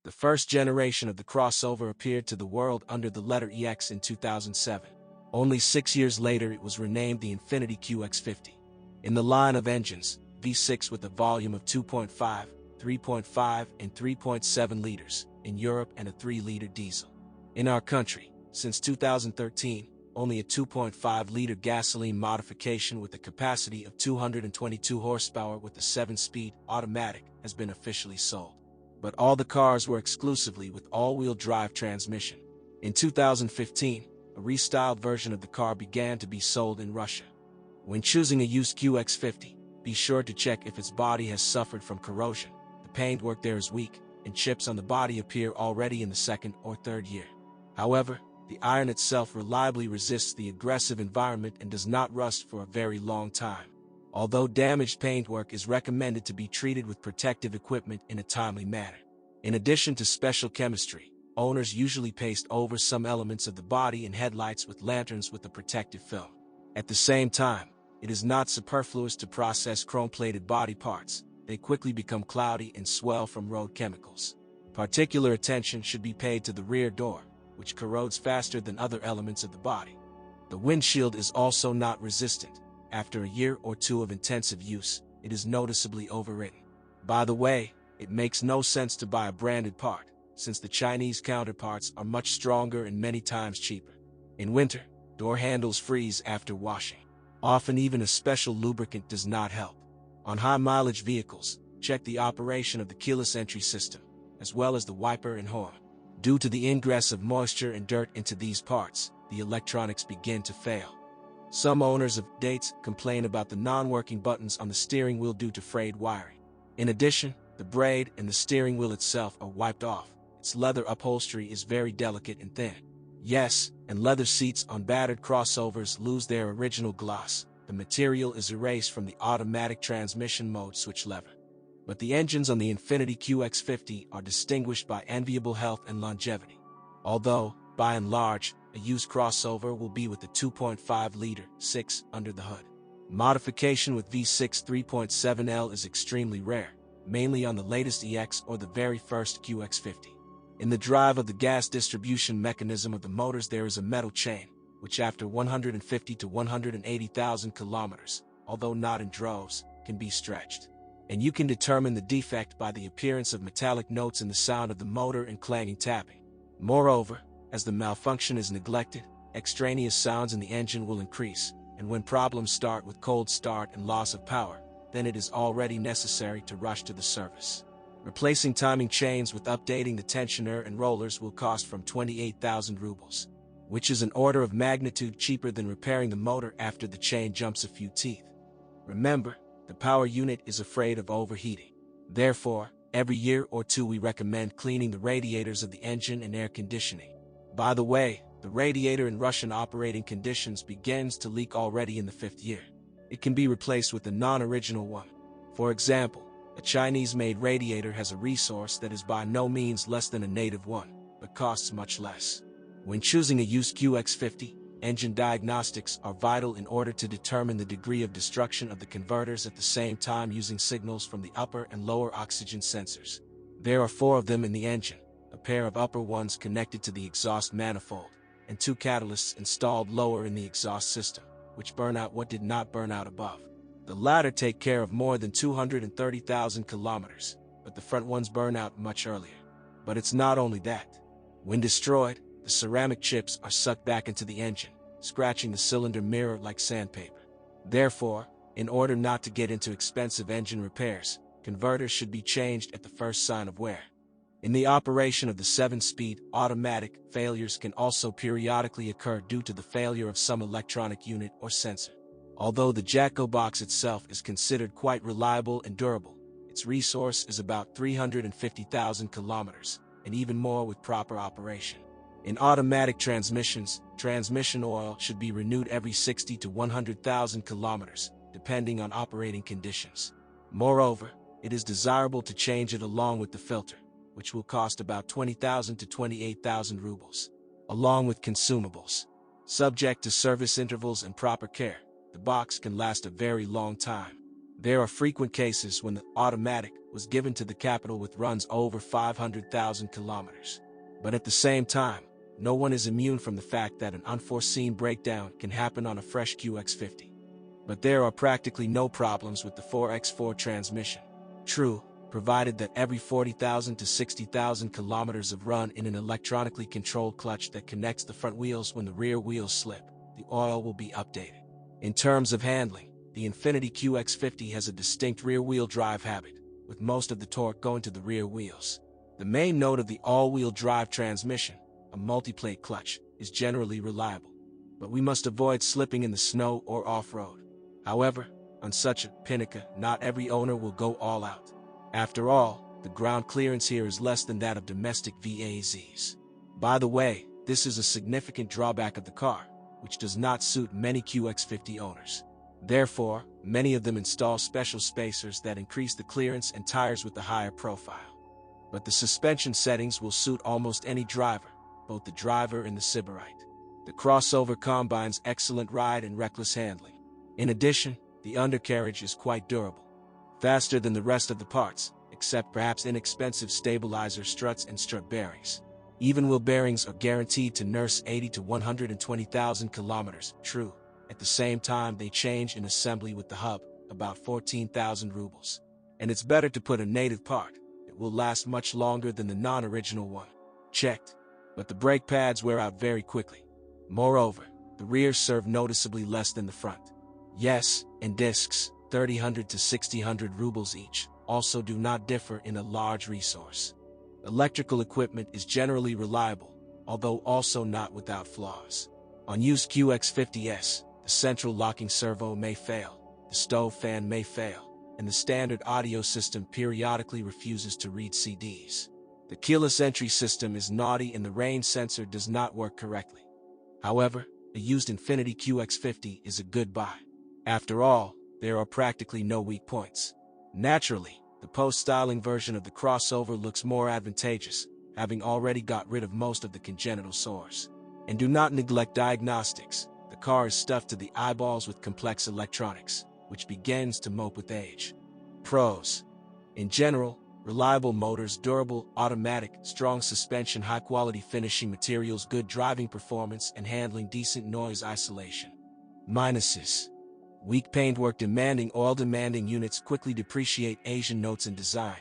The first generation of the crossover appeared to the world under the letter EX in 2007. Only 6 years later it was renamed the Infiniti QX50. In the line of engines, V6 with a volume of 2.5, 3.5, and 3.7 liters in Europe, and a 3-liter diesel. In our country, since 2013, only a 2.5-liter gasoline modification with a capacity of 222 horsepower with a 7-speed automatic has been officially sold. But all the cars were exclusively with all-wheel drive transmission. In 2015, a restyled version of the car began to be sold in Russia. When choosing a used QX50, be sure to check if its body has suffered from corrosion. The paintwork there is weak, and chips on the body appear already in the second or third year. However, the iron itself reliably resists the aggressive environment and does not rust for a very long time. Although damaged paintwork is recommended to be treated with protective equipment in a timely manner. In addition to special chemistry, owners usually paste over some elements of the body and headlights with lanterns with a protective film. At the same time, it is not superfluous to process chrome-plated body parts. They quickly become cloudy and swell from road chemicals. Particular attention should be paid to the rear door, which corrodes faster than other elements of the body. The windshield is also not resistant. After a year or two of intensive use, it is noticeably overwritten. By the way, it makes no sense to buy a branded part, since the Chinese counterparts are much stronger and many times cheaper. In winter, door handles freeze after washing. Often even a special lubricant does not help. On high-mileage vehicles, check the operation of the keyless entry system, as well as the wiper and horn. Due to the ingress of moisture and dirt into these parts, the electronics begin to fail. Some owners of Dates complain about the non-working buttons on the steering wheel due to frayed wiring. In addition, the braid and the steering wheel itself are wiped off. Its leather upholstery is very delicate and thin. Yes, and leather seats on battered crossovers lose their original gloss. The material is erased from the automatic transmission mode switch lever. But the engines on the Infiniti QX50 are distinguished by enviable health and longevity. Although, by and large, a used crossover will be with the 2.5-liter 6 under the hood. Modification with V6 3.7L is extremely rare, mainly on the latest EX or the very first QX50. In the drive of the gas distribution mechanism of the motors there is a metal chain, which after 150 to 180,000 kilometers, although not in droves, can be stretched. And you can determine the defect by the appearance of metallic notes in the sound of the motor and clanging tapping. Moreover, as the malfunction is neglected, extraneous sounds in the engine will increase, and when problems start with cold start and loss of power, then it is already necessary to rush to the service. Replacing timing chains with updating the tensioner and rollers will cost from 28,000 rubles, which is an order of magnitude cheaper than repairing the motor after the chain jumps a few teeth. Remember, the power unit is afraid of overheating. Therefore, every year or two we recommend cleaning the radiators of the engine and air conditioning. By the way, the radiator in Russian operating conditions begins to leak already in the 5th year. It can be replaced with a non-original one. For example, a Chinese-made radiator has a resource that is by no means less than a native one, but costs much less. When choosing a used QX50, engine diagnostics are vital in order to determine the degree of destruction of the converters at the same time using signals from the upper and lower oxygen sensors. There are 4 of them in the engine, a pair of upper ones connected to the exhaust manifold, and 2 catalysts installed lower in the exhaust system, which burn out what did not burn out above. The latter take care of more than 230,000 kilometers, but the front ones burn out much earlier. But it's not only that. When destroyed, the ceramic chips are sucked back into the engine, scratching the cylinder mirror like sandpaper. Therefore, in order not to get into expensive engine repairs, converters should be changed at the first sign of wear. In the operation of the 7-speed automatic, failures can also periodically occur due to the failure of some electronic unit or sensor. Although the Jacko box itself is considered quite reliable and durable, its resource is about 350,000 kilometers, and even more with proper operation. In automatic transmissions, transmission oil should be renewed every 60 to 100,000 kilometers, depending on operating conditions. Moreover, it is desirable to change it along with the filter, which will cost about 20,000 to 28,000 rubles, along with consumables. Subject to service intervals and proper care, the box can last a very long time. There are frequent cases when the automatic was given to the capital with runs over 500,000 kilometers. But at the same time, no one is immune from the fact that an unforeseen breakdown can happen on a fresh QX50. But there are practically no problems with the 4x4 transmission. True, provided that every 40,000 to 60,000 kilometers of run in an electronically controlled clutch that connects the front wheels when the rear wheels slip, the oil will be updated. In terms of handling, the Infiniti QX50 has a distinct rear-wheel drive habit, with most of the torque going to the rear wheels. The main note of the all-wheel drive transmission, a multi-plate clutch, is generally reliable, but we must avoid slipping in the snow or off-road. However, on such a pinnacle, not every owner will go all out. After all, the ground clearance here is less than that of domestic VAZs. By the way, this is a significant drawback of the car, which does not suit many QX50 owners. Therefore, many of them install special spacers that increase the clearance and tires with a higher profile. But the suspension settings will suit almost any driver, both the driver and the Sybarite. The crossover combines excellent ride and reckless handling. In addition, the undercarriage is quite durable, faster than the rest of the parts, except perhaps inexpensive stabilizer struts and strut bearings. Even wheel bearings are guaranteed to nurse 80 to 120,000 kilometers. True, at the same time they change in assembly with the hub, about 14,000 rubles. And it's better to put a native part. It will last much longer than the non-original one. Checked. But the brake pads wear out very quickly. Moreover, the rear serve noticeably less than the front. Yes, and discs, 3000 to 6000 rubles each, also do not differ in a large resource. Electrical equipment is generally reliable, although also not without flaws. On used QX50s, the central locking servo may fail, the stove fan may fail, and the standard audio system periodically refuses to read CDs. The keyless entry system is naughty and the rain sensor does not work correctly. However, a used Infiniti QX50 is a good buy. After all, there are practically no weak points. Naturally, the post-styling version of the crossover looks more advantageous, having already got rid of most of the congenital sores. And do not neglect diagnostics. The car is stuffed to the eyeballs with complex electronics, which begins to mope with age. Pros. In general, reliable motors, durable, automatic, strong suspension, high-quality finishing materials, good driving performance, and handling, decent noise isolation. Minuses. Weak paintwork, demanding oil, demanding units, quickly depreciate, Asian notes in design.